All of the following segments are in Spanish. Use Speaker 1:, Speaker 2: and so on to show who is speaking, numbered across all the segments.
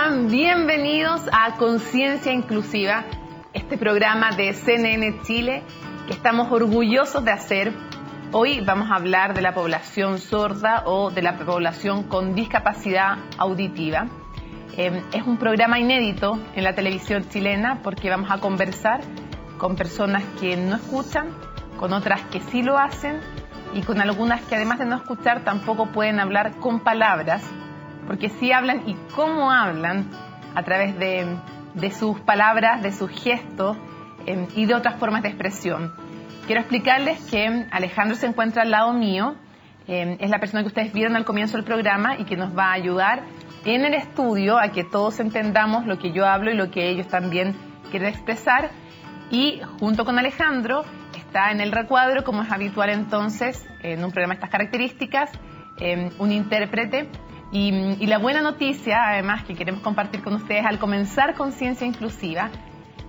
Speaker 1: están? Bienvenidos a Conciencia Inclusiva, este programa de CNN Chile que estamos orgullosos de hacer. Hoy vamos a hablar de la población sorda o de la población con discapacidad auditiva. Es un programa inédito en la televisión chilena porque vamos a conversar con personas que no escuchan, con otras que sí lo hacen y con algunas que además de no escuchar tampoco pueden hablar con palabras, porque sí hablan y cómo hablan a través de sus palabras, de sus gestos y de otras formas de expresión. Quiero explicarles que Alejandro se encuentra al lado mío, es la persona que ustedes vieron al comienzo del programa y que nos va a ayudar en el estudio a que todos entendamos lo que yo hablo y lo que ellos también quieren expresar. Y junto con Alejandro está en el recuadro, como es habitual entonces en un programa de estas características, un intérprete. Y la buena noticia, además, que queremos compartir con ustedes al comenzar Conciencia Inclusiva,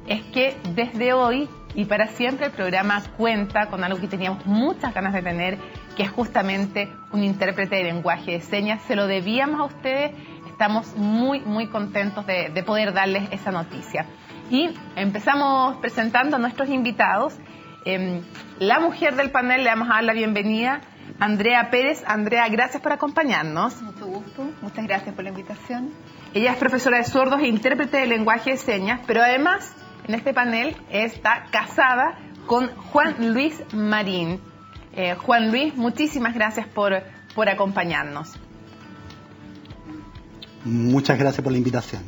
Speaker 1: es que desde hoy y para siempre el programa cuenta con algo que teníamos muchas ganas de tener, que es justamente un intérprete de lenguaje de señas. Se lo debíamos a ustedes, estamos muy, muy contentos de poder darles esa noticia. Y empezamos presentando a nuestros invitados. La mujer del panel, le vamos a dar la bienvenida, Andrea Pérez. Andrea, gracias por acompañarnos.
Speaker 2: Mucho gusto, muchas gracias por la invitación.
Speaker 1: Ella es profesora de sordos e intérprete de lenguaje de señas, pero además en este panel está casada con Juan Luis Marín. Juan Luis, muchísimas gracias por acompañarnos.
Speaker 3: Muchas gracias por la invitación.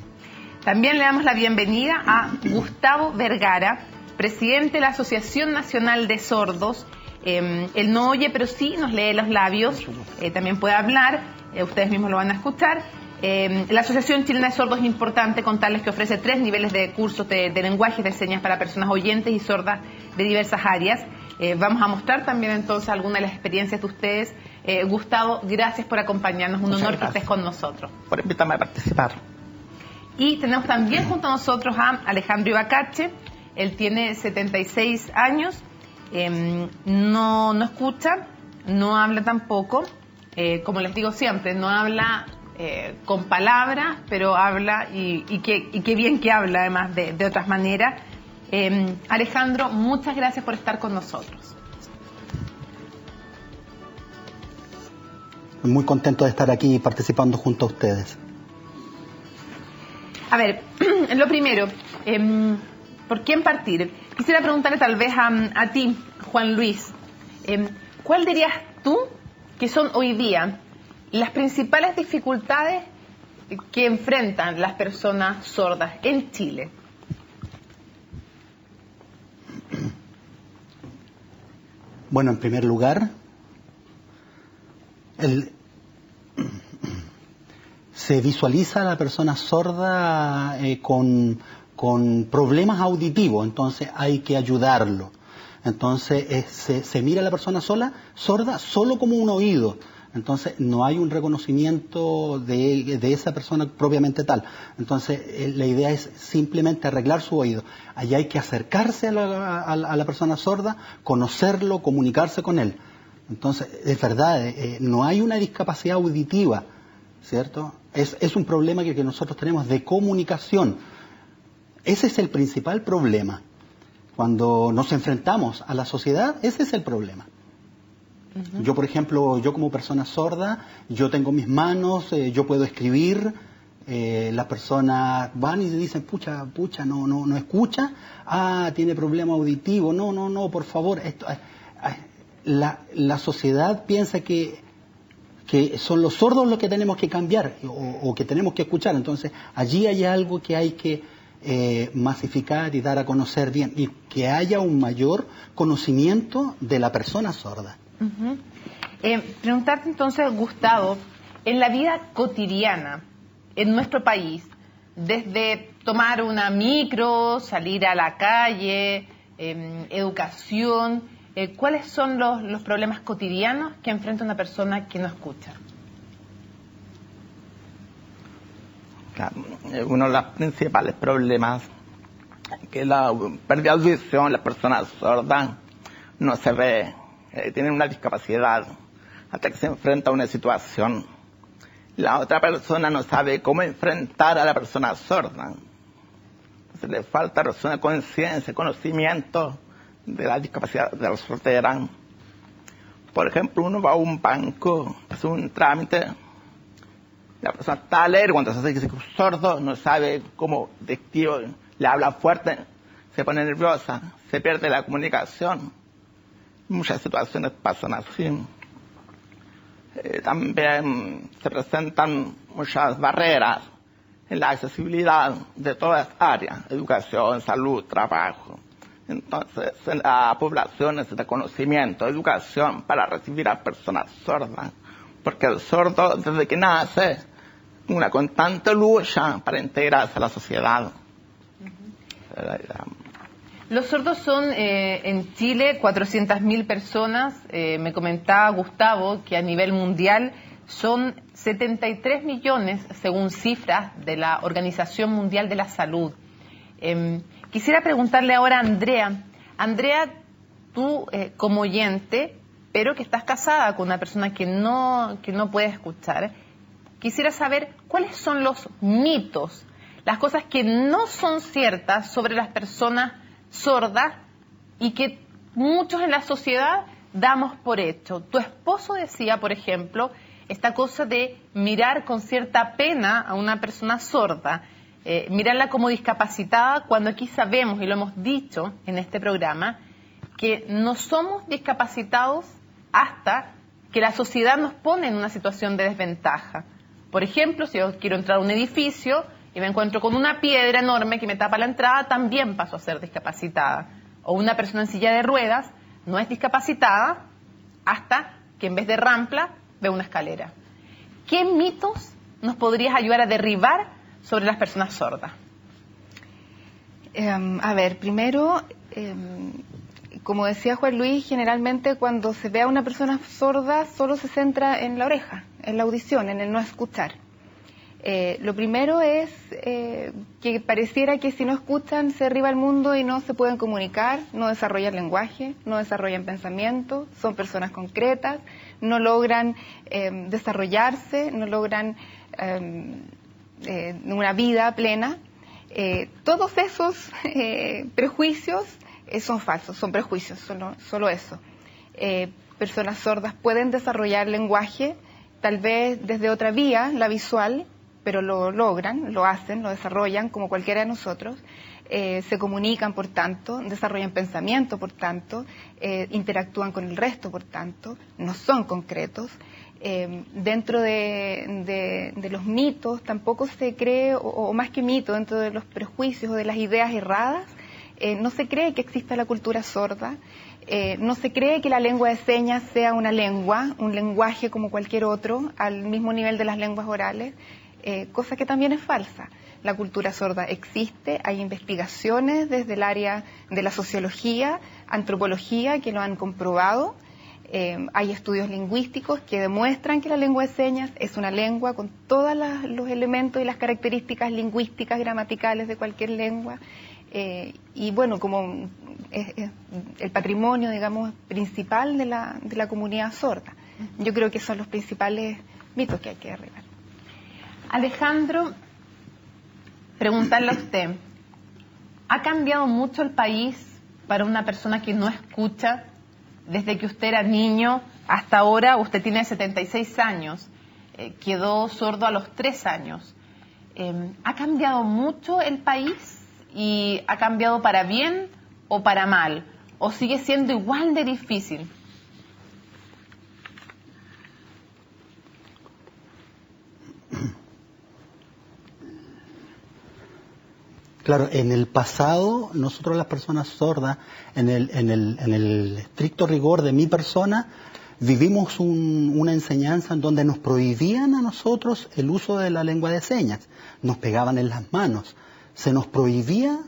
Speaker 1: También le damos la bienvenida a Gustavo Vergara, presidente de la Asociación Nacional de Sordos. Él no oye, pero sí nos lee los labios, también puede hablar, ustedes mismos lo van a escuchar. La Asociación Chilena de Sordos es importante contarles que ofrece 3 niveles de cursos de lenguaje de señas para personas oyentes y sordas de diversas áreas. Vamos a mostrar también entonces algunas de las experiencias de ustedes. Gustavo, gracias por acompañarnos, un honor que estés con nosotros.
Speaker 4: Por invitarme a participar.
Speaker 1: Y tenemos también junto a nosotros a Alejandro Ibacache. Él tiene 76 años, no escucha, no habla tampoco, como les digo siempre, no habla con palabras, pero habla y qué bien que habla además de otras maneras. Alejandro, muchas gracias por estar con nosotros.
Speaker 3: Muy contento de estar aquí participando junto a ustedes.
Speaker 1: A ver, lo primero, ¿por quién partir? Quisiera preguntarle tal vez a ti, Juan Luis, ¿cuál dirías tú que son hoy día las principales dificultades que enfrentan las personas sordas en Chile?
Speaker 3: Bueno, en primer lugar, se visualiza a la persona sorda con problemas auditivos, entonces hay que ayudarlo. Entonces se mira a la persona sorda solo como un oído. Entonces no hay un reconocimiento de esa persona propiamente tal. Entonces la idea es simplemente arreglar su oído. Allí hay que acercarse a la persona sorda, conocerlo, comunicarse con él. Entonces, es verdad, no hay una discapacidad auditiva, ¿cierto? Es un problema que nosotros tenemos de comunicación. Ese es el principal problema. Cuando nos enfrentamos a la sociedad, ese es el problema. Uh-huh. Yo, por ejemplo, yo como persona sorda, yo tengo mis manos, yo puedo escribir, las personas van y dicen, pucha, no escucha, tiene problema auditivo, no, por favor, la sociedad piensa que son los sordos los que tenemos que cambiar o que tenemos que escuchar. Entonces, allí hay algo que hay que masificar y dar a conocer bien, y que haya un mayor conocimiento de la persona sorda.
Speaker 1: Uh-huh. Preguntarte entonces, Gustavo, en la vida cotidiana, en nuestro país, desde tomar una micro, salir a la calle, educación, ¿cuáles son los problemas cotidianos que enfrenta una persona que no escucha?
Speaker 4: Claro, uno de los principales problemas que la pérdida de audición, las personas sordas no se ve, tienen una discapacidad hasta que se enfrenta a una situación la otra persona no sabe cómo enfrentar a la persona sorda. Entonces le falta conciencia, conocimiento de la discapacidad de la sordera. Por ejemplo, uno va a un banco, hace un trámite, la persona está alegre cuando se hace que es sordo, no sabe cómo dictivo, le habla fuerte, se pone nerviosa, se pierde la comunicación. Muchas situaciones pasan así. También se presentan muchas barreras en la accesibilidad de todas las áreas, educación, salud, trabajo. Entonces, en la población necesita conocimiento, educación para recibir a personas sordas, porque el sordo desde que nace una constante lucha para integrarse a la sociedad.
Speaker 1: Los sordos son en Chile 400.000 personas. Me comentaba Gustavo que a nivel mundial son 73 millones según cifras de la Organización Mundial de la Salud. Quisiera preguntarle ahora a Andrea. Andrea, tú como oyente, pero que estás casada con una persona que no puede escuchar, quisiera saber cuáles son los mitos, las cosas que no son ciertas sobre las personas sordas y que muchos en la sociedad damos por hecho. Tu esposo decía, por ejemplo, esta cosa de mirar con cierta pena a una persona sorda, mirarla como discapacitada, cuando aquí sabemos, y lo hemos dicho en este programa, que no somos discapacitados hasta que la sociedad nos pone en una situación de desventaja. Por ejemplo, si yo quiero entrar a un edificio y me encuentro con una piedra enorme que me tapa la entrada, también paso a ser discapacitada. O una persona en silla de ruedas no es discapacitada hasta que en vez de rampa ve una escalera. ¿Qué mitos nos podrías ayudar a derribar sobre las personas sordas?
Speaker 2: A ver, primero, como decía Juan Luis, generalmente cuando se ve a una persona sorda solo se centra en la oreja, en la audición, en el no escuchar. Lo primero es que pareciera que si no escuchan se derriba el mundo y no se pueden comunicar, no desarrollan lenguaje, no desarrollan pensamiento, son personas concretas, no logran desarrollarse, no logran una vida plena. Todos esos prejuicios son falsos, son prejuicios, solo eso. Personas sordas pueden desarrollar lenguaje, tal vez desde otra vía, la visual, pero lo logran, lo hacen, lo desarrollan como cualquiera de nosotros. Se comunican, por tanto, desarrollan pensamiento, por tanto, interactúan con el resto, por tanto, no son concretos. Dentro de los mitos tampoco se cree, o más que mito, dentro de los prejuicios o de las ideas erradas, no se cree que exista la cultura sorda, no se cree que la lengua de señas sea una lengua, un lenguaje como cualquier otro, al mismo nivel de las lenguas orales, cosa que también es falsa. La cultura sorda existe, hay investigaciones desde el área de la sociología, antropología que lo han comprobado. Hay estudios lingüísticos que demuestran que la lengua de señas es una lengua con todos los elementos y las características lingüísticas, gramaticales de cualquier lengua. Y bueno, como es el patrimonio, digamos, principal de la comunidad sorda. Yo creo que son los principales mitos que hay que derribar.
Speaker 1: Alejandro, preguntarle a usted, ¿ha cambiado mucho el país para una persona que no escucha desde que usted era niño hasta ahora? Usted tiene 76 años, quedó sordo a los 3 años. ¿Ha cambiado mucho el país y ha cambiado para bien o para mal? ¿O sigue siendo igual de difícil?
Speaker 3: Claro, en el pasado, nosotros las personas sordas, en el estricto rigor de mi persona, vivimos una enseñanza en donde nos prohibían a nosotros el uso de la lengua de señas, nos pegaban en las manos, se nos prohibía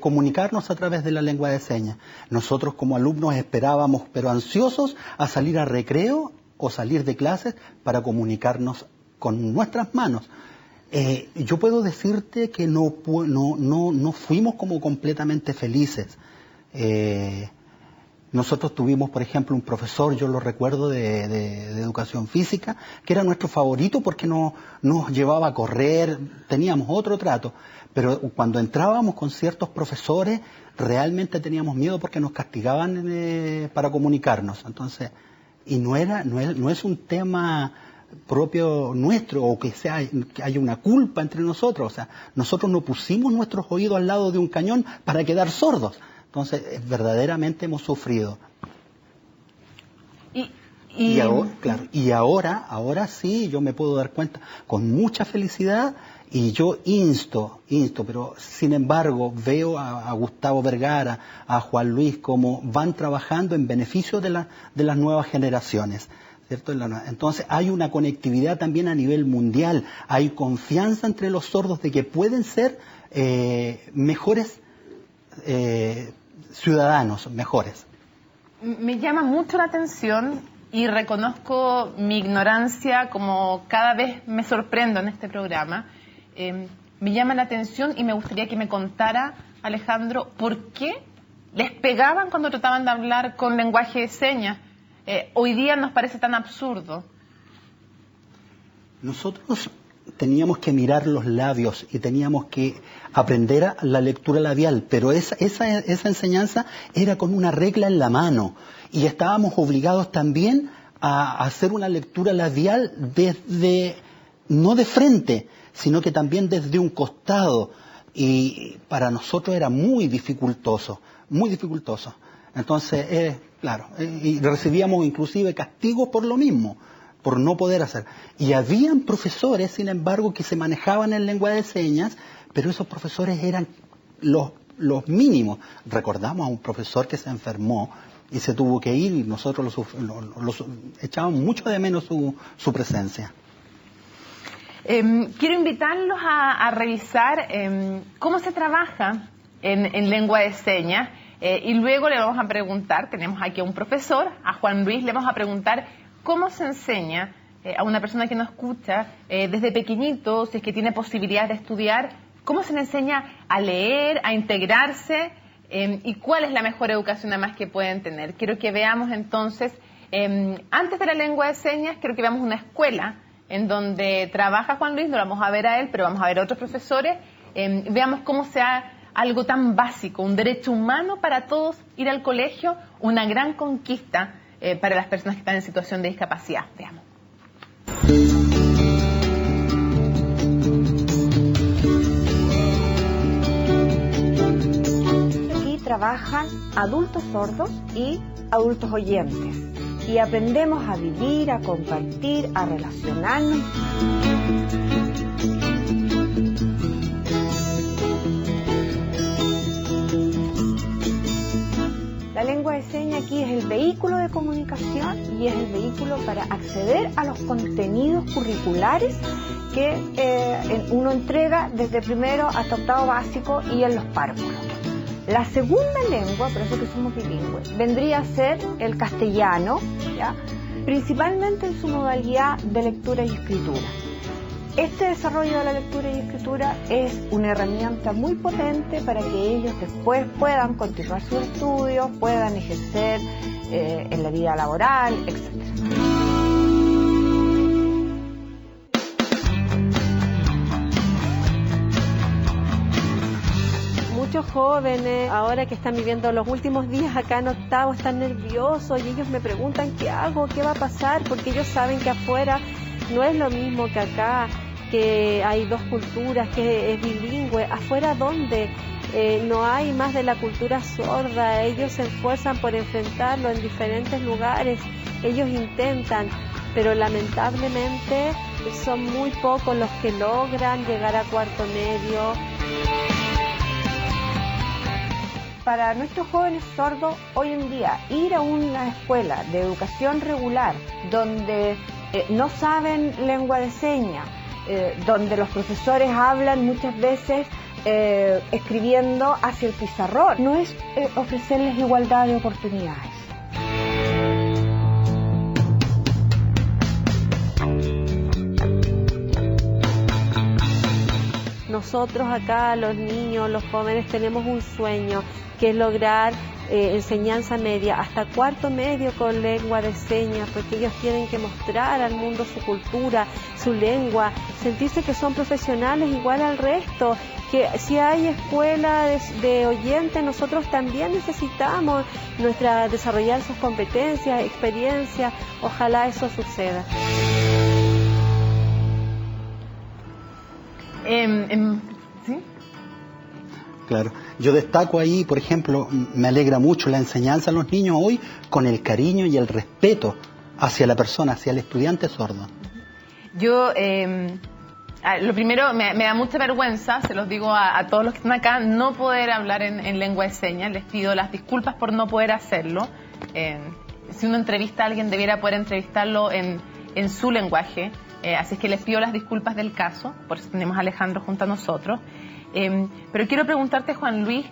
Speaker 3: comunicarnos a través de la lengua de señas. Nosotros como alumnos esperábamos, pero ansiosos, a salir a recreo o salir de clases para comunicarnos con nuestras manos. Yo puedo decirte que no fuimos como completamente felices. Nosotros tuvimos, por ejemplo, un profesor, yo lo recuerdo, de educación física, que era nuestro favorito porque nos llevaba a correr, teníamos otro trato. Pero cuando entrábamos con ciertos profesores, realmente teníamos miedo porque nos castigaban para comunicarnos. Entonces, y no es un tema propio nuestro o que haya una culpa entre nosotros. O sea, nosotros no pusimos nuestros oídos al lado de un cañón para quedar sordos. Entonces, verdaderamente hemos sufrido. Y ahora sí, yo me puedo dar cuenta con mucha felicidad y yo insto, pero sin embargo veo a Gustavo Vergara, a Juan Luis, como van trabajando en beneficio de las nuevas generaciones, ¿cierto? Entonces hay una conectividad también a nivel mundial, hay confianza entre los sordos de que pueden ser mejores ciudadanos, mejores.
Speaker 1: Me llama mucho la atención y reconozco mi ignorancia, como cada vez me sorprendo en este programa. Me llama la atención y me gustaría que me contara, Alejandro, ¿por qué les pegaban cuando trataban de hablar con lenguaje de señas? Hoy día nos parece tan absurdo.
Speaker 3: Nosotros teníamos que mirar los labios y teníamos que aprender la lectura labial, pero esa enseñanza era con una regla en la mano y estábamos obligados también a hacer una lectura labial no de frente, sino que también desde un costado, y para nosotros era muy dificultoso. Entonces, claro, y recibíamos inclusive castigos por lo mismo, por no poder hacer. Y habían profesores, sin embargo, que se manejaban en lengua de señas, pero esos profesores eran los mínimos. Recordamos a un profesor que se enfermó y se tuvo que ir, y nosotros los echábamos mucho de menos su presencia.
Speaker 1: Quiero invitarlos a revisar cómo se trabaja en lengua de señas, y luego le vamos a preguntar, tenemos aquí a un profesor, a Juan Luis, le vamos a preguntar cómo se enseña a una persona que no escucha desde pequeñito, si es que tiene posibilidades de estudiar, cómo se le enseña a leer, a integrarse, y cuál es la mejor educación además que pueden tener. Quiero que veamos entonces, antes de la lengua de señas, quiero que veamos una escuela en donde trabaja Juan Luis, no lo vamos a ver a él, pero vamos a ver a otros profesores. Veamos cómo sea algo tan básico, un derecho humano para todos ir al colegio, una gran conquista para las personas que están en situación de discapacidad. Veamos.
Speaker 5: Aquí trabajan adultos sordos y adultos oyentes. Y aprendemos a vivir, a compartir, a relacionarnos. La lengua de señas aquí es el vehículo de comunicación y es el vehículo para acceder a los contenidos curriculares que uno entrega desde primero hasta octavo básico y en los párvulos. La segunda lengua, por eso que somos bilingües, vendría a ser el castellano, ¿ya? Principalmente en su modalidad de lectura y escritura. Este desarrollo de la lectura y escritura es una herramienta muy potente para que ellos después puedan continuar sus estudios, puedan ejercer en la vida laboral, etc.
Speaker 6: Muchos jóvenes, ahora que están viviendo los últimos días acá en octavo, están nerviosos y ellos me preguntan qué hago, qué va a pasar, porque ellos saben que afuera no es lo mismo que acá, que hay dos culturas, que es bilingüe. Afuera donde no hay más de la cultura sorda, ellos se esfuerzan por enfrentarlo en diferentes lugares, ellos intentan, pero lamentablemente son muy pocos los que logran llegar a cuarto medio.
Speaker 5: Para nuestros jóvenes sordos, hoy en día, ir a una escuela de educación regular donde no saben lengua de señas, donde los profesores hablan muchas veces escribiendo hacia el pizarrón, no es ofrecerles igualdad de oportunidades.
Speaker 6: nosotros acá, los niños, los jóvenes, tenemos un sueño, que es lograr enseñanza media hasta cuarto medio con lengua de señas, porque ellos tienen que mostrar al mundo su cultura, su lengua, sentirse que son profesionales igual al resto, que si hay escuela de oyentes, nosotros también necesitamos desarrollar sus competencias, experiencias, ojalá eso suceda.
Speaker 1: ¿Sí?
Speaker 3: Claro. Yo destaco ahí, por ejemplo, me alegra mucho la enseñanza a los niños hoy con el cariño y el respeto hacia la persona, hacia el estudiante sordo.
Speaker 1: Yo, lo primero, me da mucha vergüenza, se los digo a todos los que están acá, no poder hablar en lengua de señas. Les pido las disculpas por no poder hacerlo. Si uno entrevista a alguien, debiera poder entrevistarlo en su lenguaje. Así es que les pido las disculpas del caso, por eso tenemos a Alejandro junto a nosotros. Pero quiero preguntarte, Juan Luis,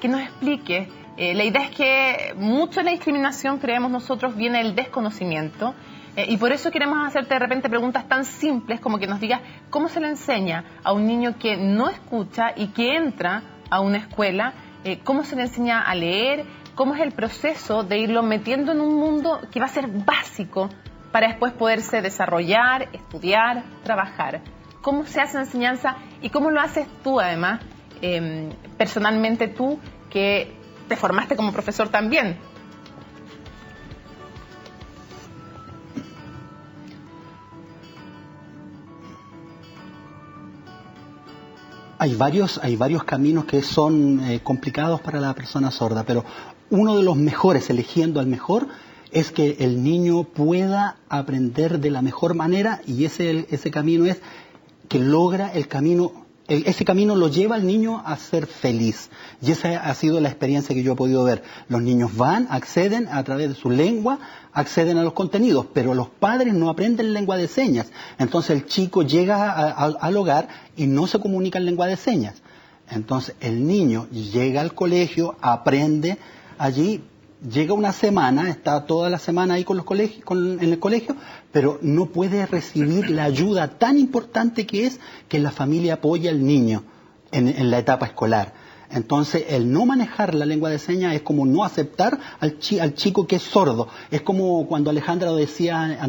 Speaker 1: que nos explique. La idea es que mucho de la discriminación, creemos nosotros, viene del desconocimiento. Y por eso queremos hacerte de repente preguntas tan simples como que nos digas cómo se le enseña a un niño que no escucha y que entra a una escuela, cómo se le enseña a leer, cómo es el proceso de irlo metiendo en un mundo que va a ser básico para después poderse desarrollar, estudiar, trabajar. ¿Cómo se hace la enseñanza y cómo lo haces tú, además, personalmente tú, que te formaste como profesor también?
Speaker 3: Hay varios caminos que son complicados para la persona sorda, pero uno de los mejores, eligiendo al mejor, es que el niño pueda aprender de la mejor manera, y ese camino es que logra el camino, ese camino lo lleva al niño a ser feliz. Y esa ha sido la experiencia que yo he podido ver. Los niños van, acceden a través de su lengua, acceden a los contenidos, pero los padres no aprenden lengua de señas. Entonces el chico llega al hogar y no se comunica en lengua de señas. Entonces el niño llega al colegio, aprende allí, llega una semana, está toda la semana ahí en el colegio, pero no puede recibir la ayuda tan importante que es que la familia apoya al niño en la etapa escolar. Entonces, el no manejar la lengua de señas es como no aceptar al chico que es sordo. Es como cuando Alejandra lo decía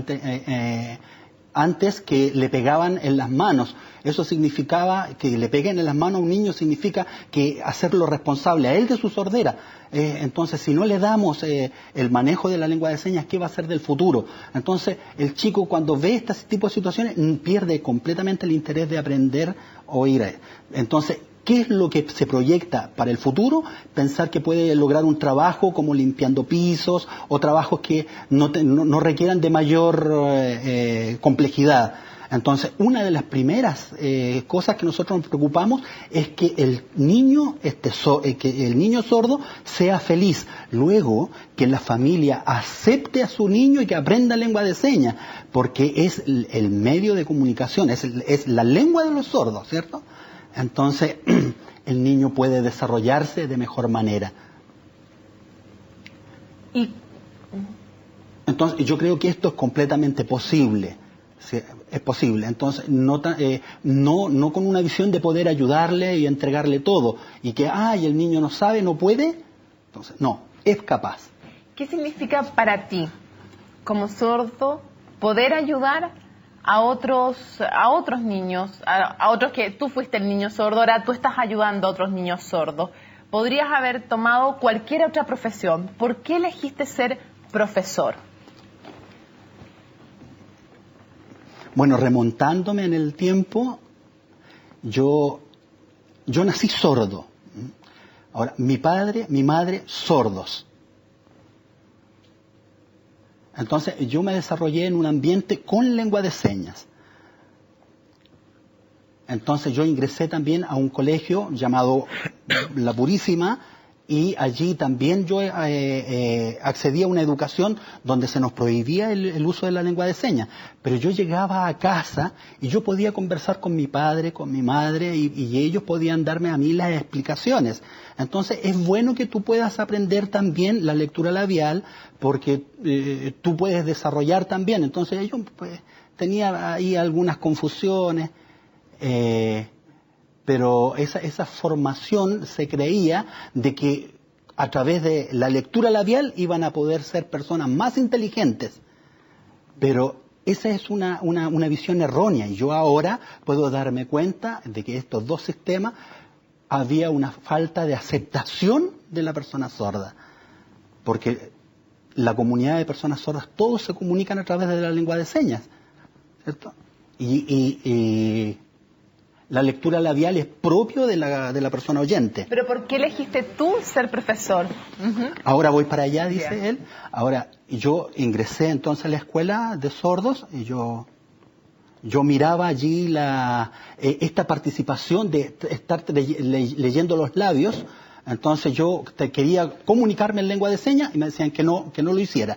Speaker 3: antes, que le pegaban en las manos. Eso significaba que le peguen en las manos a un niño, significa que hacerlo responsable a él de su sordera. Entonces, si no le damos el manejo de la lengua de señas, ¿qué va a ser del futuro? Entonces, el chico cuando ve este tipo de situaciones pierde completamente el interés de aprender a oír. Entonces, ¿qué es lo que se proyecta para el futuro? Pensar que puede lograr un trabajo como limpiando pisos o trabajos que no requieran de mayor complejidad. Entonces, una de las primeras cosas que nosotros nos preocupamos es que el niño sordo sea feliz. Luego, que la familia acepte a su niño y que aprenda lengua de señas, porque es el medio de comunicación, es la lengua de los sordos, ¿cierto? Entonces, el niño puede desarrollarse de mejor manera. Entonces, yo creo que esto es completamente posible. Sí, es posible. Entonces, no con una visión de poder ayudarle y entregarle todo. Y que, el niño no sabe, no puede. Entonces, no, es capaz.
Speaker 1: ¿Qué significa para ti, como sordo, poder ayudar a otros niños, a otros que tú fuiste el niño sordo, ahora tú estás ayudando a otros niños sordos? Podrías haber tomado cualquier otra profesión. ¿Por qué elegiste ser profesor?
Speaker 3: Bueno, remontándome en el tiempo, yo nací sordo. Ahora, mi padre, mi madre, sordos. Entonces, yo me desarrollé en un ambiente con lengua de señas. Entonces, yo ingresé también a un colegio llamado La Purísima, y allí también yo accedí a una educación donde se nos prohibía el uso de la lengua de señas. Pero yo llegaba a casa y yo podía conversar con mi padre, con mi madre, y ellos podían darme a mí las explicaciones. Entonces es bueno que tú puedas aprender también la lectura labial, porque tú puedes desarrollar también. Entonces yo tenía ahí algunas confusiones. pero esa formación se creía de que a través de la lectura labial iban a poder ser personas más inteligentes. Pero esa es una visión errónea, y yo ahora puedo darme cuenta de que estos dos sistemas había una falta de aceptación de la persona sorda, porque la comunidad de personas sordas todos se comunican a través de la lengua de señas, ¿cierto? Y la lectura labial es propio de la persona oyente.
Speaker 1: ¿Pero por qué elegiste tú ser profesor?
Speaker 3: Ahora voy para allá, dice él. Ahora, yo ingresé entonces a la escuela de sordos y yo miraba allí esta participación de estar leyendo los labios. Entonces yo quería comunicarme en lengua de señas y me decían que no lo hiciera.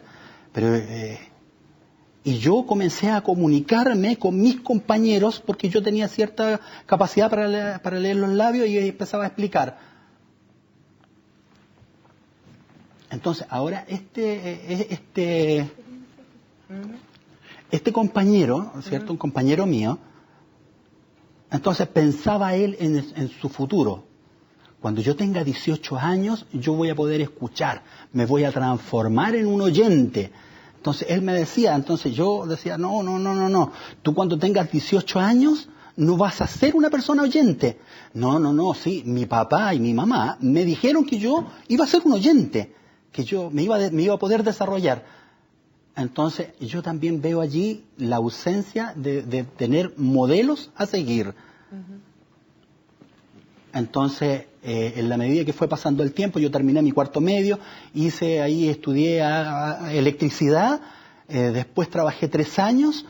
Speaker 3: Y yo comencé a comunicarme con mis compañeros porque yo tenía cierta capacidad para leer los labios y empezaba a explicar. Entonces, ahora este compañero, ¿cierto? Un compañero mío, entonces pensaba él en su futuro. Cuando yo tenga 18 años, yo voy a poder escuchar, me voy a transformar en un oyente. Entonces él me decía, entonces yo decía, no, tú cuando tengas 18 años no vas a ser una persona oyente. No, sí, mi papá y mi mamá me dijeron que yo iba a ser un oyente, que yo me iba a poder desarrollar. Entonces yo también veo allí la ausencia de tener modelos a seguir. Entonces, en la medida que fue pasando el tiempo, yo terminé mi cuarto medio, estudié electricidad, después trabajé 3 años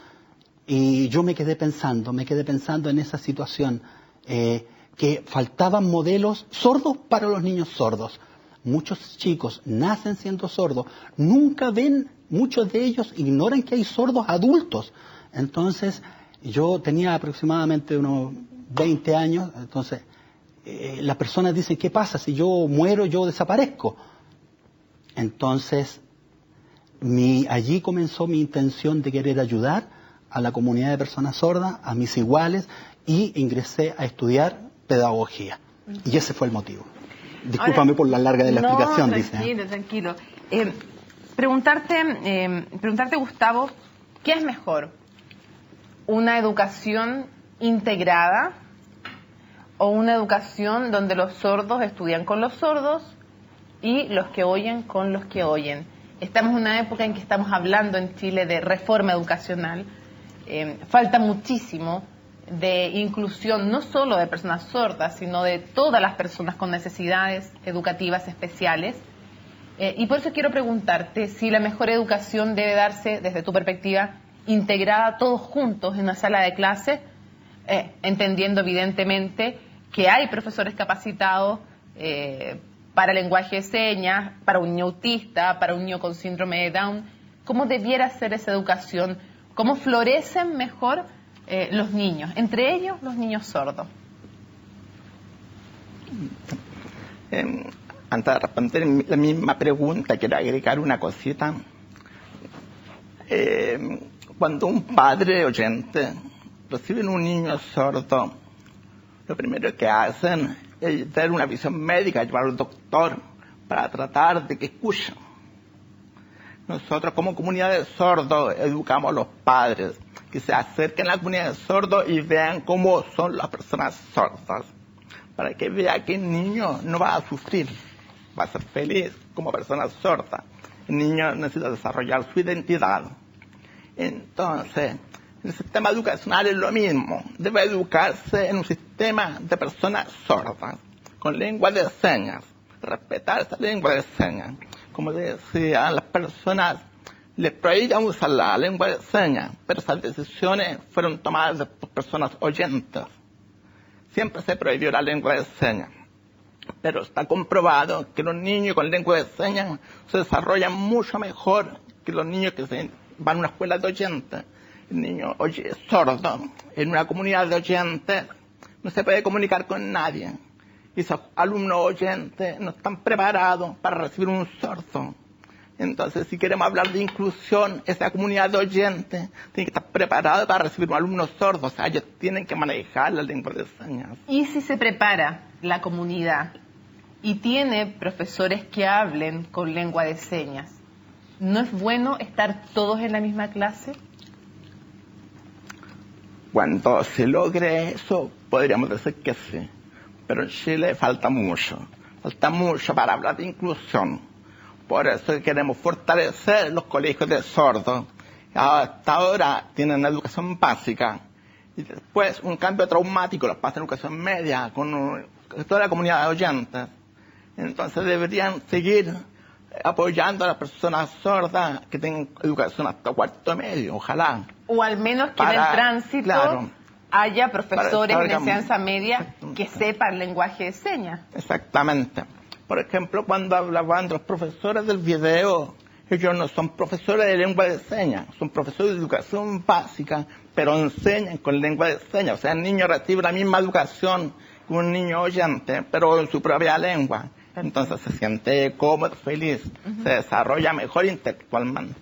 Speaker 3: y yo me quedé pensando en esa situación, que faltaban modelos sordos para los niños sordos. Muchos chicos nacen siendo sordos, nunca ven, muchos de ellos ignoran que hay sordos adultos. Entonces, yo tenía aproximadamente unos 20 años, entonces las personas dicen, ¿qué pasa? Si yo muero, yo desaparezco. Entonces, allí comenzó mi intención de querer ayudar a la comunidad de personas sordas, a mis iguales, y ingresé a estudiar pedagogía. Y ese fue el motivo. Discúlpame por la larga de la explicación, dice.
Speaker 1: Tranquilo. Preguntarte, Gustavo, ¿qué es mejor? ¿Una educación integrada o una educación donde los sordos estudian con los sordos y los que oyen con los que oyen? Estamos en una época en que estamos hablando en Chile de reforma educacional. Falta muchísimo de inclusión, no solo de personas sordas, sino de todas las personas con necesidades educativas especiales. Y por eso quiero preguntarte si la mejor educación debe darse, desde tu perspectiva, integrada todos juntos en una sala de clase, entendiendo evidentemente que hay profesores capacitados para lenguaje de señas, para un niño autista, para un niño con síndrome de Down. ¿Cómo debiera ser esa educación? ¿Cómo florecen mejor los niños, entre ellos los niños sordos?
Speaker 4: Antes de responder la misma pregunta, quiero agregar una cosita. Cuando un padre oyente recibe un niño sordo, lo primero que hacen es dar una visión médica, llevarlo al doctor para tratar de que escuche. Nosotros como comunidad de sordos educamos a los padres que se acerquen a la comunidad de sordos y vean cómo son las personas sordas, para que vea que el niño no va a sufrir, va a ser feliz como persona sorda. El niño necesita desarrollar su identidad. Entonces, el sistema educacional es lo mismo. Debe educarse en un sistema de personas sordas, con lengua de señas, respetar esa lengua de señas. Como decía, las personas les prohibían usar la lengua de señas, pero esas decisiones fueron tomadas por personas oyentes. Siempre se prohibió la lengua de señas, pero está comprobado que los niños con lengua de señas se desarrollan mucho mejor que los niños que van a una escuela de oyentes. El niño sordo en una comunidad de oyentes no se puede comunicar con nadie. Y esos alumnos oyentes no están preparados para recibir un sordo. Entonces, si queremos hablar de inclusión, esa comunidad de oyentes tiene que estar preparada para recibir alumnos sordos. O sea, ellos tienen que manejar la lengua de señas.
Speaker 1: ¿Y si se prepara la comunidad y tiene profesores que hablen con lengua de señas, no es bueno estar todos en la misma clase?
Speaker 4: Cuando se logre eso, podríamos decir que sí. Pero en Chile falta mucho para hablar de inclusión. Por eso queremos fortalecer los colegios de sordos. Hasta ahora tienen educación básica y después un cambio traumático los pasan en educación media con toda la comunidad de oyentes. Entonces deberían seguir apoyando a las personas sordas que tengan educación hasta cuarto medio, ojalá.
Speaker 1: O al menos que en el tránsito, claro, haya profesores en enseñanza media que sepan el lenguaje de señas.
Speaker 4: Exactamente. Por ejemplo, cuando hablaban de los profesores del video, ellos no son profesores de lengua de señas, son profesores de educación básica, pero enseñan con lengua de señas. O sea, el niño recibe la misma educación que un niño oyente, pero en su propia lengua. Entonces se siente cómodo, feliz, se desarrolla mejor intelectualmente.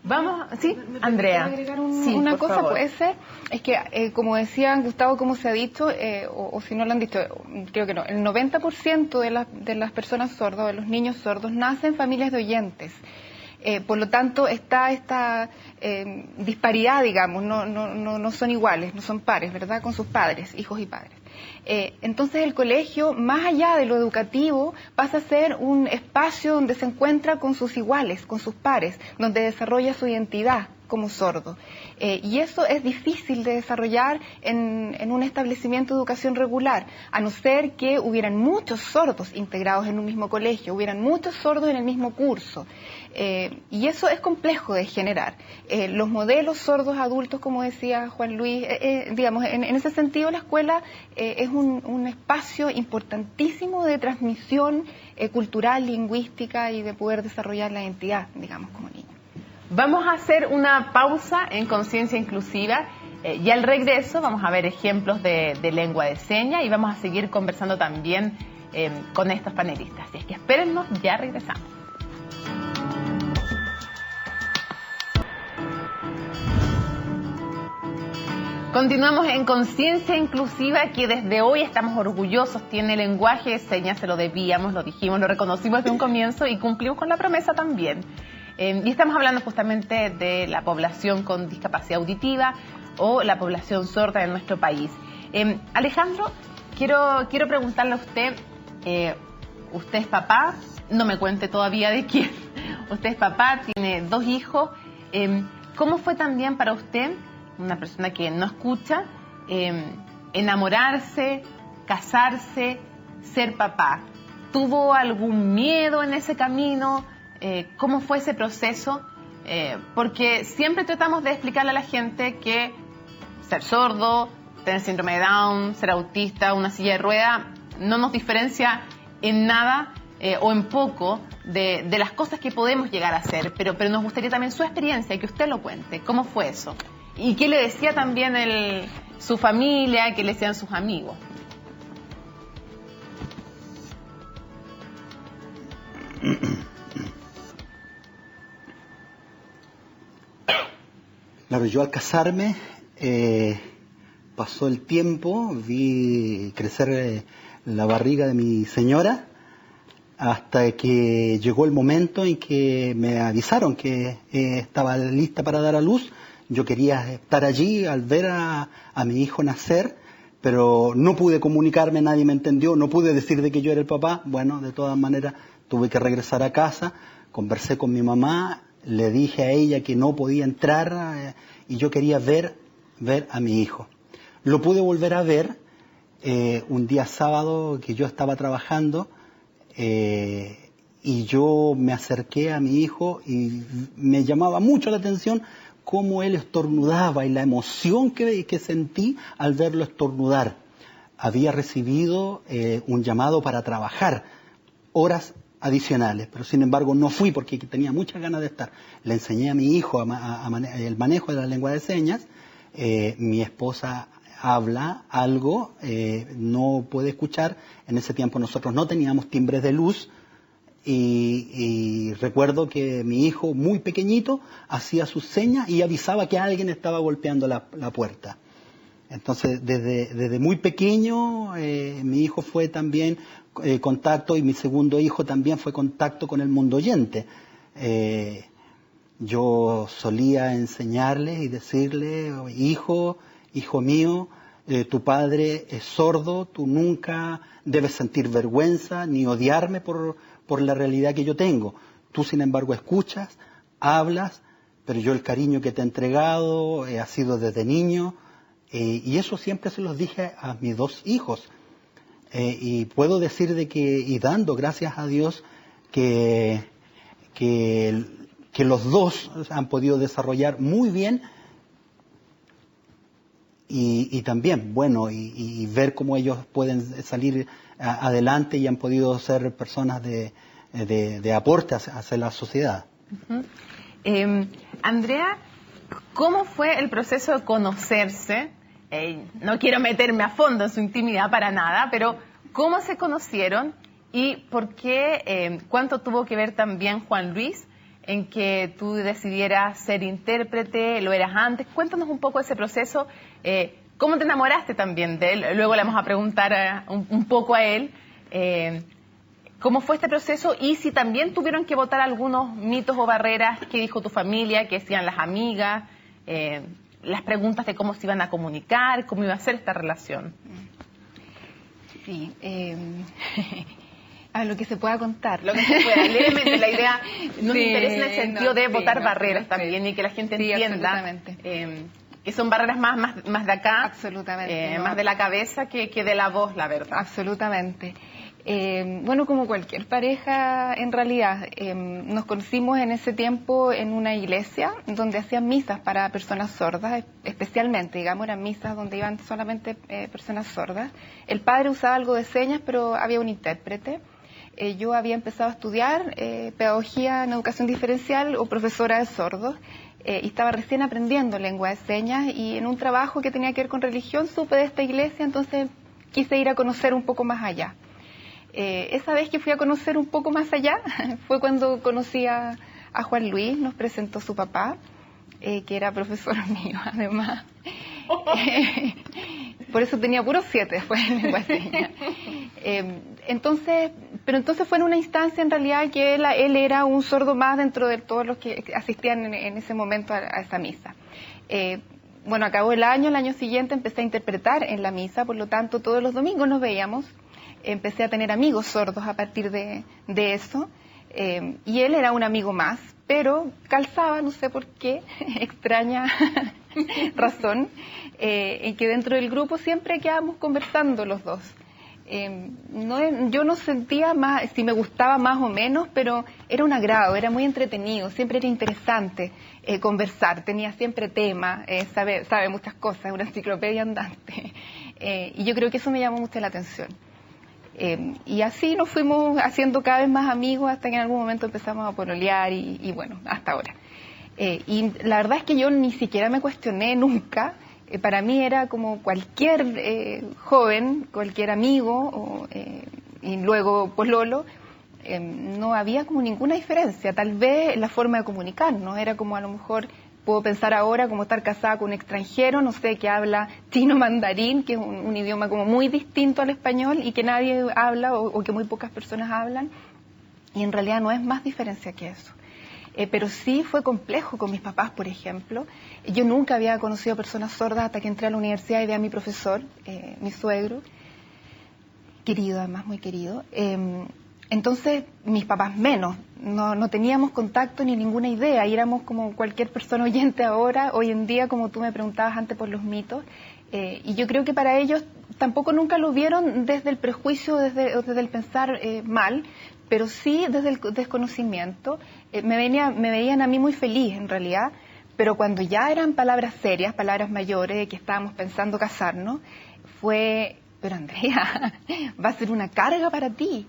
Speaker 1: Vamos, sí, Andrea.
Speaker 2: Agregar una cosa, favor. Puede ser, es que como decía Gustavo, como se ha dicho, o si no lo han dicho, creo que no, el 90% de las personas sordas, de los niños sordos, nacen en familias de oyentes. Por lo tanto, está esta disparidad, digamos, no son iguales, no son pares, ¿verdad?, con sus padres, hijos y padres. Entonces el colegio, más allá de lo educativo, pasa a ser un espacio donde se encuentra con sus iguales, con sus pares, donde desarrolla su identidad como sordo. Y eso es difícil de desarrollar en un establecimiento de educación regular, a no ser que hubieran muchos sordos integrados en un mismo colegio, hubieran muchos sordos en el mismo curso. Y eso es complejo de generar. Los modelos sordos adultos, como decía Juan Luis, digamos, en ese sentido la escuela es un espacio importantísimo de transmisión cultural, lingüística y de poder desarrollar la identidad, digamos, como niño.
Speaker 1: Vamos a hacer una pausa en Conciencia Inclusiva y al regreso vamos a ver ejemplos de lengua de señas y vamos a seguir conversando también con estos panelistas. Así es que espérennos, ya regresamos. Continuamos en Conciencia Inclusiva, que desde hoy estamos orgullosos, tiene lenguaje de señas, se lo debíamos, lo dijimos, lo reconocimos desde un comienzo y cumplimos con la promesa también. Y estamos hablando justamente de la población con discapacidad auditiva o la población sorda en nuestro país. Alejandro, quiero preguntarle a usted, usted es papá, no me cuente todavía de quién, usted es papá, tiene 2 hijos, ¿cómo fue también para usted, una persona que no escucha, enamorarse, casarse, ser papá? ¿Tuvo algún miedo en ese camino? ¿Cómo fue ese proceso? Porque siempre tratamos de explicarle a la gente que ser sordo, tener síndrome de Down, ser autista, una silla de rueda, no nos diferencia en nada o en poco de las cosas que podemos llegar a hacer, pero nos gustaría también su experiencia y que usted lo cuente. ¿Cómo fue eso? ¿Y qué le decía también su familia, qué le decían sus amigos?
Speaker 3: Claro, yo al casarme, pasó el tiempo, vi crecer la barriga de mi señora, hasta que llegó el momento en que me avisaron que estaba lista para dar a luz. Yo quería estar allí al ver a mi hijo nacer, pero no pude comunicarme, nadie me entendió, no pude decir de que yo era el papá. Bueno, de todas maneras tuve que regresar a casa, conversé con mi mamá, le dije a ella que no podía entrar y yo quería ver a mi hijo. Lo pude volver a ver un día sábado que yo estaba trabajando y yo me acerqué a mi hijo y me llamaba mucho la atención cómo él estornudaba y la emoción que sentí al verlo estornudar. Había recibido un llamado para trabajar horas adicionales, pero sin embargo no fui porque tenía muchas ganas de estar. Le enseñé a mi hijo el manejo de la lengua de señas. Mi esposa habla algo, no puede escuchar. En ese tiempo nosotros no teníamos timbres de luz y recuerdo que mi hijo, muy pequeñito, hacía sus señas y avisaba que alguien estaba golpeando la puerta. Entonces, desde muy pequeño, mi hijo fue también contacto, y mi segundo hijo también fue contacto con el mundo oyente. Yo solía enseñarle y decirle: hijo mío, tu padre es sordo, tú nunca debes sentir vergüenza ni odiarme por la realidad que yo tengo. Tú, sin embargo, escuchas, hablas, pero yo el cariño que te he entregado ha sido desde niño, y eso siempre se los dije a mis dos hijos. Y puedo decir y dando gracias a Dios que los dos han podido desarrollar muy bien, y también, bueno, y ver cómo ellos pueden salir adelante y han podido ser personas de aporte hacia la sociedad.
Speaker 1: Uh-huh. Andrea, ¿cómo fue el proceso de conocerse? No quiero meterme a fondo en su intimidad para nada, pero ¿cómo se conocieron y por qué, cuánto tuvo que ver también Juan Luis en que tú decidieras ser intérprete? ¿Lo eras antes? Cuéntanos un poco ese proceso. ¿Cómo te enamoraste también de él? Luego le vamos a preguntar un poco a él. ¿Cómo fue este proceso? Y si también tuvieron que votar algunos mitos o barreras que dijo tu familia, que decían las amigas, las preguntas de cómo se iban a comunicar, cómo iba a ser esta relación.
Speaker 2: Sí, a lo que se pueda contar.
Speaker 1: Lo que se pueda. Levemente, la idea nos interesa en el sentido de votar barreras también, y que la gente entienda que son barreras más de acá,
Speaker 2: absolutamente,
Speaker 1: más de la cabeza que de la voz, la verdad.
Speaker 2: Absolutamente. Bueno, como cualquier pareja, en realidad, nos conocimos en ese tiempo en una iglesia donde hacían misas para personas sordas, especialmente, digamos, eran misas donde iban solamente personas sordas. El padre usaba algo de señas, pero había un intérprete. Yo había empezado a estudiar pedagogía en educación diferencial o profesora de sordos, y estaba recién aprendiendo lengua de señas, y en un trabajo que tenía que ver con religión supe de esta iglesia, entonces quise ir a conocer un poco más allá. Esa vez que fui a conocer un poco más allá fue cuando conocí a Juan Luis, nos presentó su papá, que era profesor mío además. Por eso tenía puros 7 después en lengua de señas. Entonces fue en una instancia en realidad que él era un sordo más dentro de todos los que asistían en ese momento a esa misa. Bueno, acabó el año siguiente empecé a interpretar en la misa, por lo tanto todos los domingos nos veíamos. Empecé a tener amigos sordos a partir de eso, y él era un amigo más, pero calzaba, no sé por qué, extraña razón, en que dentro del grupo siempre quedábamos conversando los dos. Yo no sentía más, si me gustaba más o menos, pero era un agrado, era muy entretenido, siempre era interesante conversar, tenía siempre tema, sabe muchas cosas, una enciclopedia andante, y yo creo que eso me llamó mucho la atención. Y así nos fuimos haciendo cada vez más amigos hasta que en algún momento empezamos a pololear y bueno, hasta ahora. Y la verdad es que yo ni siquiera me cuestioné nunca. Para mí era como cualquier joven, cualquier amigo, y luego pololo, no había como ninguna diferencia. Tal vez en la forma de comunicarnos era como, a lo mejor puedo pensar ahora, como estar casada con un extranjero, no sé, que habla chino mandarín, que es un idioma como muy distinto al español y que nadie habla o que muy pocas personas hablan, y en realidad no es más diferencia que eso. Pero sí fue complejo con mis papás, por ejemplo. Yo nunca había conocido personas sordas hasta que entré a la universidad y vi a mi profesor, mi suegro, querido además, muy querido. Entonces, mis papás menos, no teníamos contacto ni ninguna idea, y éramos como cualquier persona oyente ahora, hoy en día, como tú me preguntabas antes por los mitos, y yo creo que para ellos tampoco nunca lo vieron desde el prejuicio, desde el pensar mal, pero sí desde el desconocimiento. Me veían a mí muy feliz en realidad, pero cuando ya eran palabras serias, palabras mayores, que estábamos pensando casarnos, pero Andrea, va a ser una carga para ti.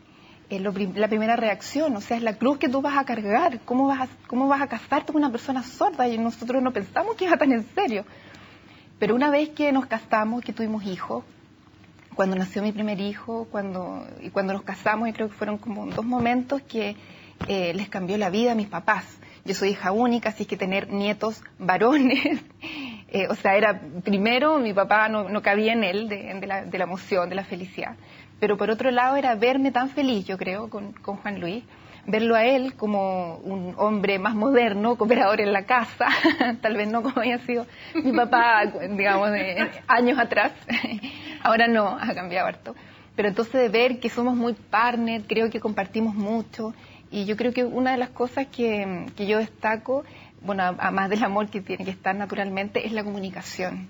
Speaker 2: La primera reacción, o sea, es la cruz que tú vas a cargar. ¿Cómo vas a casarte con una persona sorda? Y nosotros no pensamos que iba tan en serio. Pero una vez que nos casamos, que tuvimos hijos, cuando nació mi primer hijo, y cuando nos casamos, y creo que fueron como 2 momentos que les cambió la vida a mis papás. Yo soy hija única, así que tener nietos varones, o sea, era primero, mi papá no cabía en él, de la emoción, de la felicidad. Pero por otro lado era verme tan feliz, yo creo, con Juan Luis, verlo a él como un hombre más moderno, cooperador en la casa, tal vez no como había sido mi papá, digamos, años atrás. Ahora no, ha cambiado harto. Pero entonces de ver que somos muy partner, creo que compartimos mucho, y yo creo que una de las cosas que yo destaco, bueno, además del amor que tiene que estar naturalmente, es la comunicación.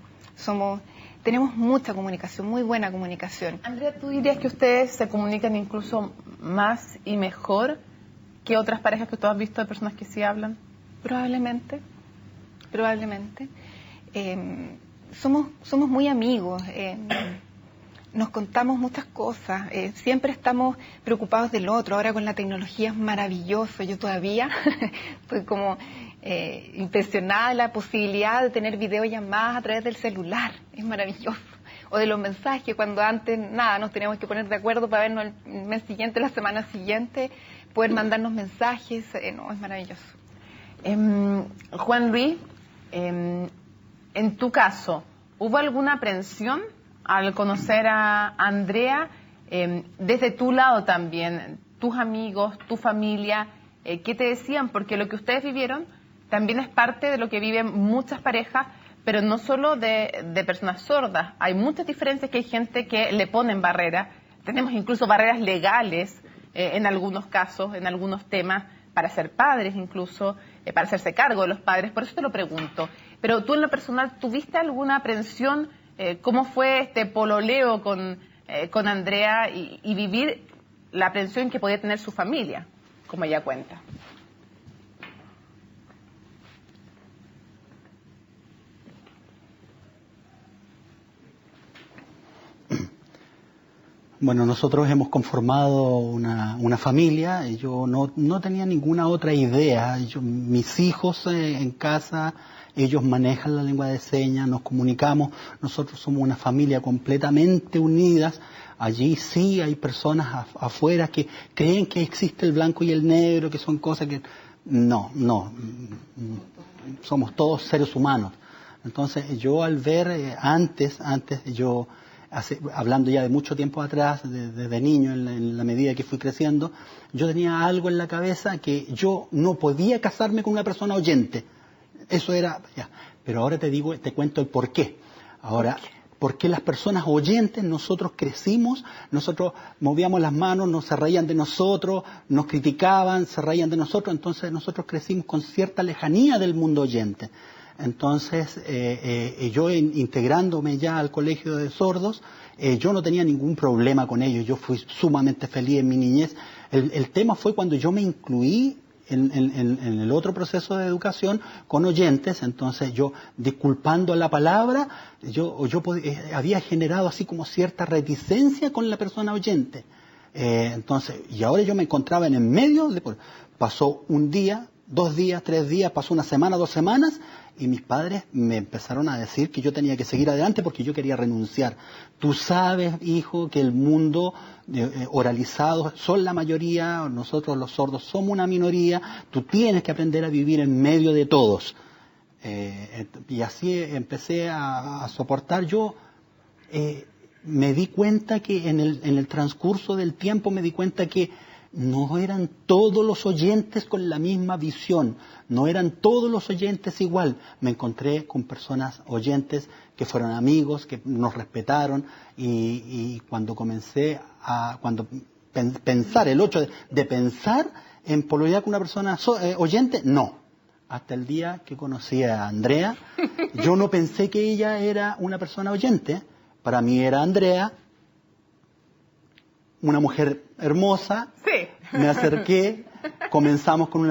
Speaker 2: Tenemos mucha comunicación, muy buena comunicación.
Speaker 1: Andrea, ¿tú dirías que ustedes se comunican incluso más y mejor que otras parejas que tú has visto de personas que sí hablan?
Speaker 2: Probablemente. Somos muy amigos, nos contamos muchas cosas, siempre estamos preocupados del otro. Ahora con la tecnología es maravilloso, yo todavía estoy como impresionada de la posibilidad de tener videollamadas a través del celular, es maravilloso. O de los mensajes, cuando antes nos teníamos que poner de acuerdo para vernos el mes siguiente, la semana siguiente, poder mandarnos mensajes, es maravilloso.
Speaker 1: Juan Luis, en tu caso, ¿hubo alguna aprensión al conocer a Andrea? Desde tu lado también, tus amigos, tu familia, ¿qué te decían? Porque lo que ustedes vivieron también es parte de lo que viven muchas parejas, pero no solo de personas sordas. Hay muchas diferencias, que hay gente que le ponen barreras. Tenemos incluso barreras legales en algunos casos, en algunos temas, para ser padres incluso, para hacerse cargo de los padres. Por eso te lo pregunto. Pero tú en lo personal, ¿tuviste alguna aprensión? ¿Cómo fue este pololeo con Andrea y vivir la aprensión que podía tener su familia, como ella cuenta?
Speaker 3: Bueno, nosotros hemos conformado una familia, y yo no tenía ninguna otra idea. Mis hijos en casa, ellos manejan la lengua de señas, nos comunicamos, nosotros somos una familia completamente unidas. Allí sí hay personas afuera que creen que existe el blanco y el negro, que son cosas que... No, somos todos seres humanos. Entonces yo al ver antes yo... hablando ya de mucho tiempo atrás, desde niño, en la medida que fui creciendo, yo tenía algo en la cabeza que yo no podía casarme con una persona oyente. Eso era... ya. Pero ahora te cuento el por qué. Ahora, porque las personas oyentes, nosotros crecimos, nosotros movíamos las manos, se reían de nosotros, nos criticaban, se reían de nosotros, entonces nosotros crecimos con cierta lejanía del mundo oyente. Entonces, yo integrándome ya al colegio de sordos, yo no tenía ningún problema con ellos, yo fui sumamente feliz en mi niñez. El tema fue cuando yo me incluí en el otro proceso de educación con oyentes. Entonces yo, disculpando la palabra, yo había generado así como cierta reticencia con la persona oyente. Entonces, y ahora yo me encontraba en el medio, pasó un día, 2 días, 3 días, pasó una semana, 2 semanas, y mis padres me empezaron a decir que yo tenía que seguir adelante porque yo quería renunciar. Tú sabes, hijo, que el mundo oralizado son la mayoría, nosotros los sordos somos una minoría, tú tienes que aprender a vivir en medio de todos. Y así empecé a soportar. Yo me di cuenta que en el transcurso del tiempo me di cuenta que no eran todos los oyentes con la misma visión, no eran todos los oyentes igual. Me encontré con personas oyentes que fueron amigos, que nos respetaron, y cuando comencé pensar, el hecho de pensar en pololear con una persona oyente, no. Hasta el día que conocí a Andrea, yo no pensé que ella era una persona oyente. Para mí era Andrea, una mujer hermosa.
Speaker 1: Sí.
Speaker 3: Me acerqué, comenzamos con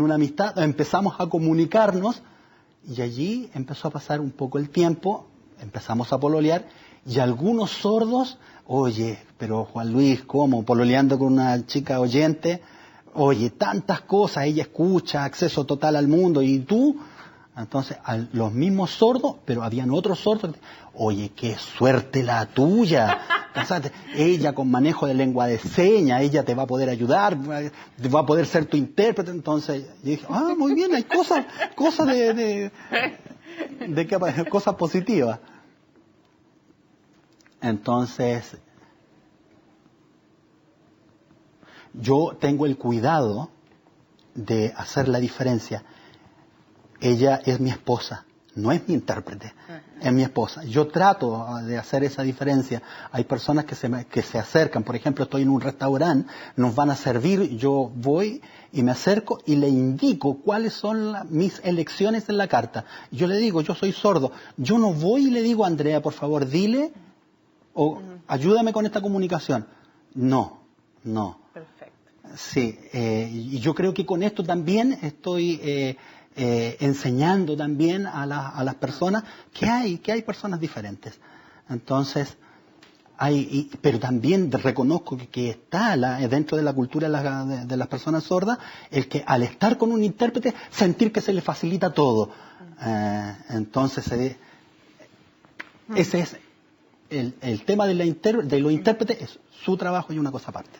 Speaker 3: una amistad, empezamos a comunicarnos, y allí empezó a pasar un poco el tiempo, empezamos a pololear, y algunos sordos, oye, pero Juan Luis, ¿cómo? Pololeando con una chica oyente, oye, tantas cosas, ella escucha, acceso total al mundo, y tú... Entonces, los mismos sordos, pero habían otros sordos. Oye, qué suerte la tuya. ¿Casaste? Ella con manejo de lengua de señas, ella te va a poder ayudar, va a poder ser tu intérprete. Entonces yo dije, muy bien, hay cosas cosas positivas. Entonces, yo tengo el cuidado de hacer la diferencia. Ella es mi esposa, no es mi intérprete, es mi esposa. Yo trato de hacer esa diferencia. Hay personas que se acercan, por ejemplo, estoy en un restaurante, nos van a servir, yo voy y me acerco y le indico cuáles son mis elecciones en la carta. Yo le digo, yo soy sordo, yo no voy y le digo, Andrea, por favor, dile o ayúdame con esta comunicación. No.
Speaker 1: Perfecto.
Speaker 3: Sí, y yo creo que con esto también estoy enseñando también a las personas que hay personas diferentes. Entonces, pero también reconozco que está dentro de la cultura de las personas sordas el que al estar con un intérprete sentir que se le facilita todo. Entonces, ese es el tema de los intérpretes, es su trabajo y una cosa aparte.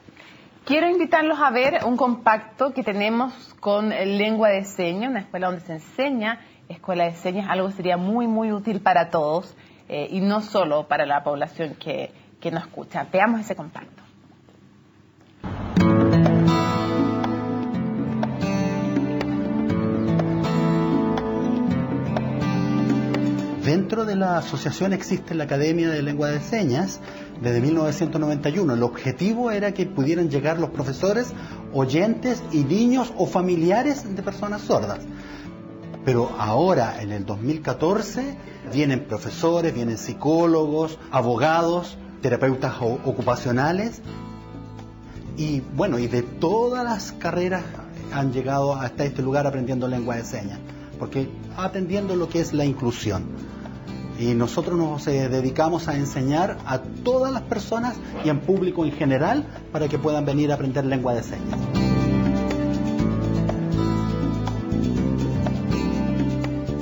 Speaker 1: Quiero invitarlos a ver un compacto que tenemos con lengua de señas, una escuela donde se enseña escuela de señas, algo que sería muy, muy útil para todos y no solo para la población que nos escucha. Veamos ese compacto.
Speaker 3: Dentro de la asociación existe la Academia de Lengua de Señas desde 1991. El objetivo era que pudieran llegar los profesores, oyentes y niños o familiares de personas sordas. Pero ahora, en el 2014, vienen profesores, vienen psicólogos, abogados, terapeutas ocupacionales y de todas las carreras han llegado hasta este lugar aprendiendo lengua de señas, porque atendiendo lo que es la inclusión. Y nosotros nos dedicamos a enseñar a todas las personas y en público en general para que puedan venir a aprender lengua de señas.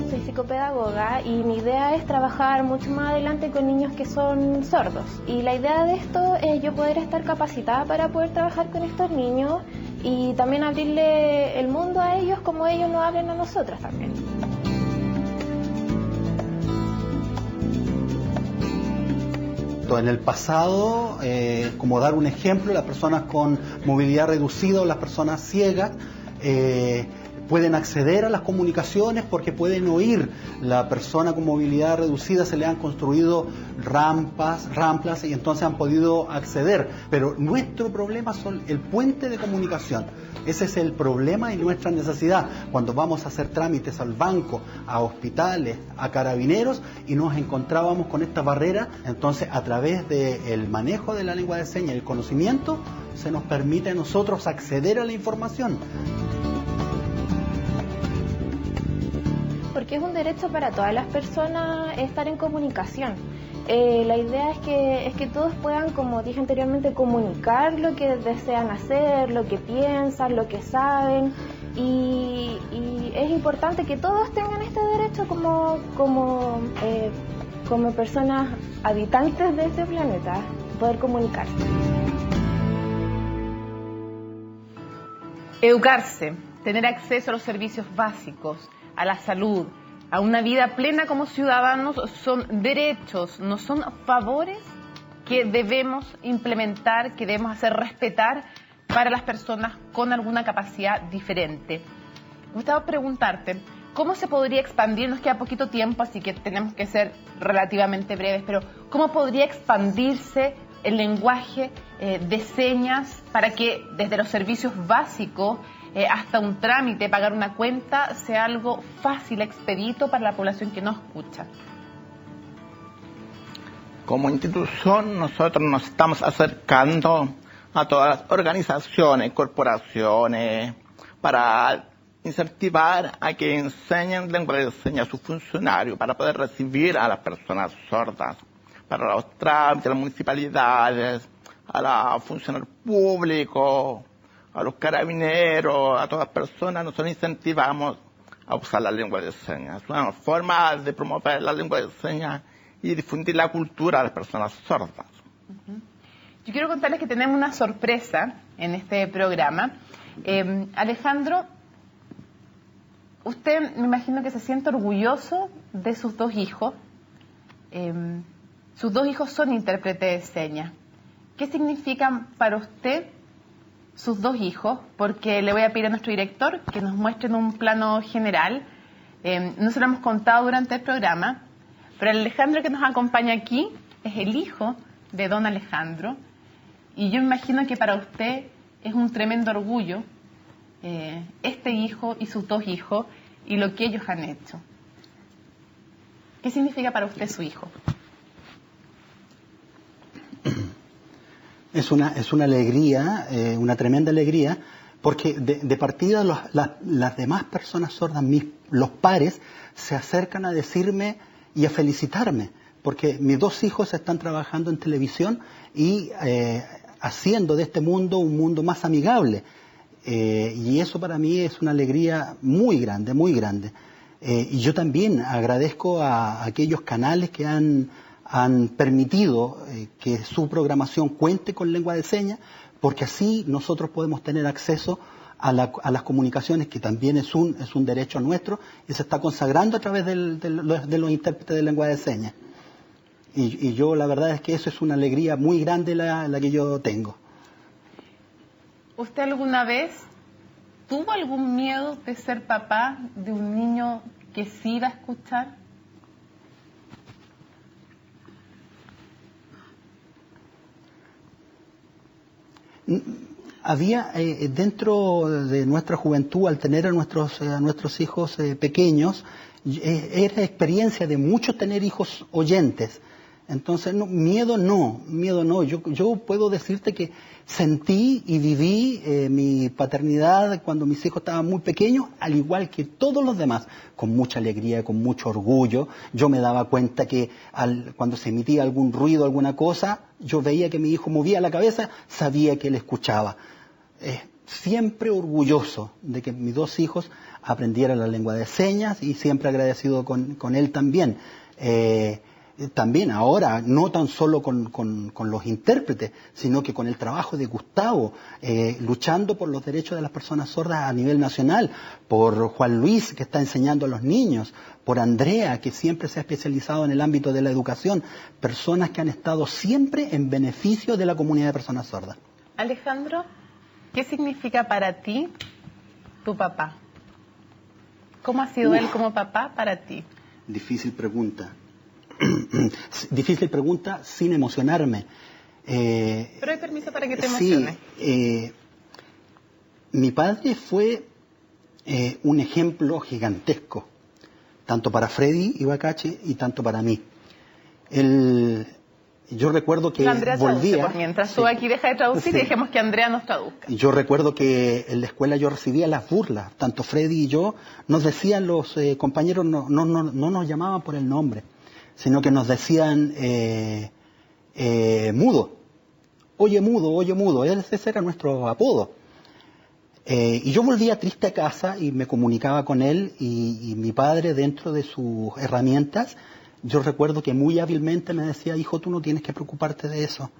Speaker 7: Soy psicopedagoga y mi idea es trabajar mucho más adelante con niños que son sordos. Y la idea de esto es yo poder estar capacitada para poder trabajar con estos niños y también abrirle el mundo a ellos como ellos nos abren a nosotras también.
Speaker 3: En el pasado, como dar un ejemplo, las personas con movilidad reducida o las personas ciegas pueden acceder a las comunicaciones porque pueden oír. La persona con movilidad reducida se le han construido rampas y entonces han podido acceder. Pero nuestro problema son el puente de comunicación. Ese es el problema y nuestra necesidad. Cuando vamos a hacer trámites al banco, a hospitales, a carabineros y nos encontrábamos con esta barrera, entonces a través del manejo de la lengua de señas y el conocimiento se nos permite a nosotros acceder a la información.
Speaker 7: Porque es un derecho para todas las personas estar en comunicación. La idea es que todos puedan, como dije anteriormente, comunicar lo que desean hacer, lo que piensan, lo que saben. Y es importante que todos tengan este derecho como personas habitantes de este planeta, poder comunicarse.
Speaker 1: Educarse, tener acceso a los servicios básicos, a la salud, a una vida plena como ciudadanos son derechos, no son favores que debemos implementar, que debemos hacer respetar para las personas con alguna capacidad diferente. Me gustaba preguntarte, ¿cómo se podría expandir? Nos queda poquito tiempo, así que tenemos que ser relativamente breves, pero ¿cómo podría expandirse el lenguaje de señas para que desde los servicios básicos hasta un trámite, pagar una cuenta, sea algo fácil, expedito para la población que no escucha?
Speaker 4: Como institución, nosotros nos estamos acercando a todas las organizaciones, corporaciones, para incentivar a que enseñen lengua de señas a sus funcionarios para poder recibir a las personas sordas, para los trámites, a las municipalidades, a los funcionarios públicos, a los carabineros, a todas las personas. Nosotros incentivamos a usar la lengua de señas. Es una forma de promover la lengua de señas y difundir la cultura de las personas sordas.
Speaker 1: Yo quiero contarles que tenemos una sorpresa en este programa. Alejandro, usted me imagino que se siente orgulloso de sus 2 hijos. Sus 2 hijos son intérpretes de señas. ¿Qué significan para usted sus 2 hijos? Porque le voy a pedir a nuestro director que nos muestre en un plano general. No se lo hemos contado durante el programa, pero el Alejandro que nos acompaña aquí es el hijo de don Alejandro. Y yo me imagino que para usted es un tremendo orgullo este hijo y sus 2 hijos y lo que ellos han hecho. ¿Qué significa para usted su hijo?
Speaker 3: Es una alegría, una tremenda alegría, porque de partida las demás personas sordas, los pares, se acercan a decirme y a felicitarme, porque mis 2 hijos están trabajando en televisión y haciendo de este mundo un mundo más amigable. Y eso para mí es una alegría muy grande, muy grande. Y yo también agradezco a aquellos canales que han permitido que su programación cuente con lengua de señas, porque así nosotros podemos tener acceso a las comunicaciones, que también es un derecho nuestro y se está consagrando a través de los intérpretes de lengua de señas. Y yo la verdad es que eso es una alegría muy grande la que yo tengo.
Speaker 1: ¿Usted alguna vez tuvo algún miedo de ser papá de un niño que sí iba a escuchar?
Speaker 3: Había dentro de nuestra juventud, al tener a nuestros hijos pequeños, era experiencia de muchos tener hijos oyentes. Entonces, miedo no. Yo puedo decirte que sentí y viví mi paternidad cuando mis hijos estaban muy pequeños, al igual que todos los demás, con mucha alegría, con mucho orgullo. Yo me daba cuenta que cuando se emitía algún ruido, alguna cosa, yo veía que mi hijo movía la cabeza, sabía que él escuchaba. Siempre orgulloso de que mis 2 hijos aprendieran la lengua de señas y siempre agradecido con él también. También ahora, no tan solo con los intérpretes, sino que con el trabajo de Gustavo, luchando por los derechos de las personas sordas a nivel nacional, por Juan Luis, que está enseñando a los niños, por Andrea, que siempre se ha especializado en el ámbito de la educación, personas que han estado siempre en beneficio de la comunidad de personas sordas.
Speaker 1: Alejandro, ¿qué significa para ti tu papá? ¿Cómo ha sido él como papá para ti?
Speaker 3: Difícil pregunta. Difícil pregunta sin emocionarme.
Speaker 1: Pero hay permiso para que te emociones.
Speaker 3: Sí, mi padre fue un ejemplo gigantesco, tanto para Freddy Ibacache y tanto para mí. Yo recuerdo que
Speaker 1: Andrea
Speaker 3: volvía...
Speaker 1: Traduce, mientras tú aquí deja de traducir y dejemos que Andrea nos traduzca.
Speaker 3: Yo recuerdo que en la escuela yo recibía las burlas, tanto Freddy y yo, nos decían los compañeros, no nos llamaban por el nombre, sino que nos decían mudo, oye mudo, ese era nuestro apodo. Y yo volvía triste a casa y me comunicaba con él y mi padre, dentro de sus herramientas, yo recuerdo que muy hábilmente me decía: hijo, tú no tienes que preocuparte de eso,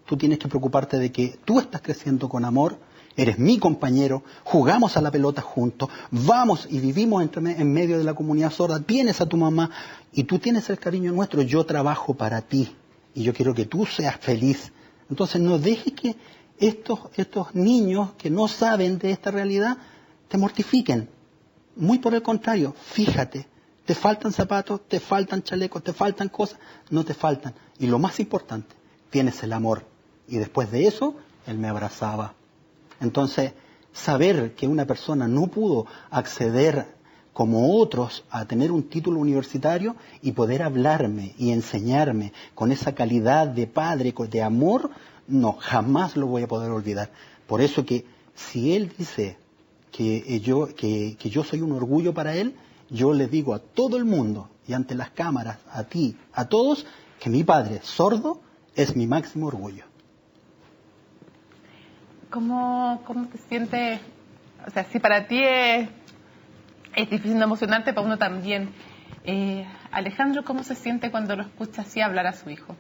Speaker 3: tú tienes que preocuparte de que tú estás creciendo con amor, eres mi compañero, jugamos a la pelota juntos, vamos y vivimos en medio de la comunidad sorda, tienes a tu mamá y tú tienes el cariño nuestro, yo trabajo para ti y yo quiero que tú seas feliz. Entonces no dejes que estos niños que no saben de esta realidad te mortifiquen. Muy por el contrario, fíjate, te faltan zapatos, te faltan chalecos, te faltan cosas, no te faltan. Y lo más importante, tienes el amor. Y después de eso, él me abrazaba. Entonces, saber que una persona no pudo acceder como otros a tener un título universitario y poder hablarme y enseñarme con esa calidad de padre, de amor, no, jamás lo voy a poder olvidar. Por eso que si él dice que yo soy un orgullo para él, yo le digo a todo el mundo y ante las cámaras, a ti, a todos, que mi padre sordo es mi máximo orgullo.
Speaker 1: ¿Cómo te sientes? O sea, si para ti es difícil no emocionarte, para uno también. Alejandro, ¿cómo se siente cuando lo escucha así hablar a su hijo?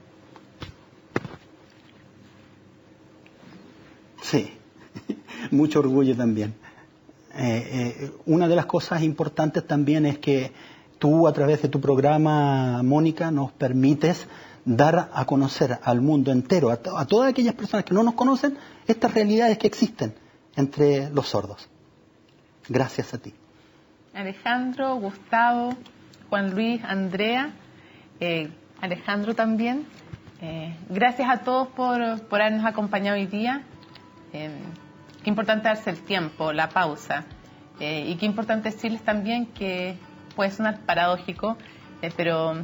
Speaker 3: Mucho orgullo también. Una de las cosas importantes también es que tú, a través de tu programa, Mónica, nos permites dar a conocer al mundo entero, a todas aquellas personas que no nos conocen, estas realidades que existen entre los sordos. Gracias a ti.
Speaker 1: Alejandro, Gustavo, Juan Luis, Andrea, Alejandro también. Gracias a todos por habernos acompañado hoy día. Qué importante darse el tiempo, la pausa. Y qué importante decirles también que puede sonar paradójico, pero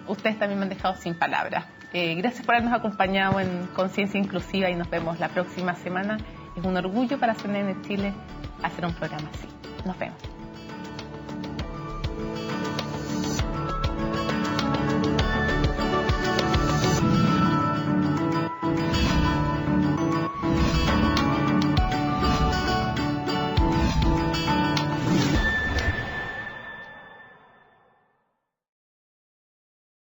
Speaker 1: ustedes también me han dejado sin palabras. Gracias por habernos acompañado en Conciencia Inclusiva y nos vemos la próxima semana. Es un orgullo para CNN Chile hacer un programa así. Nos vemos.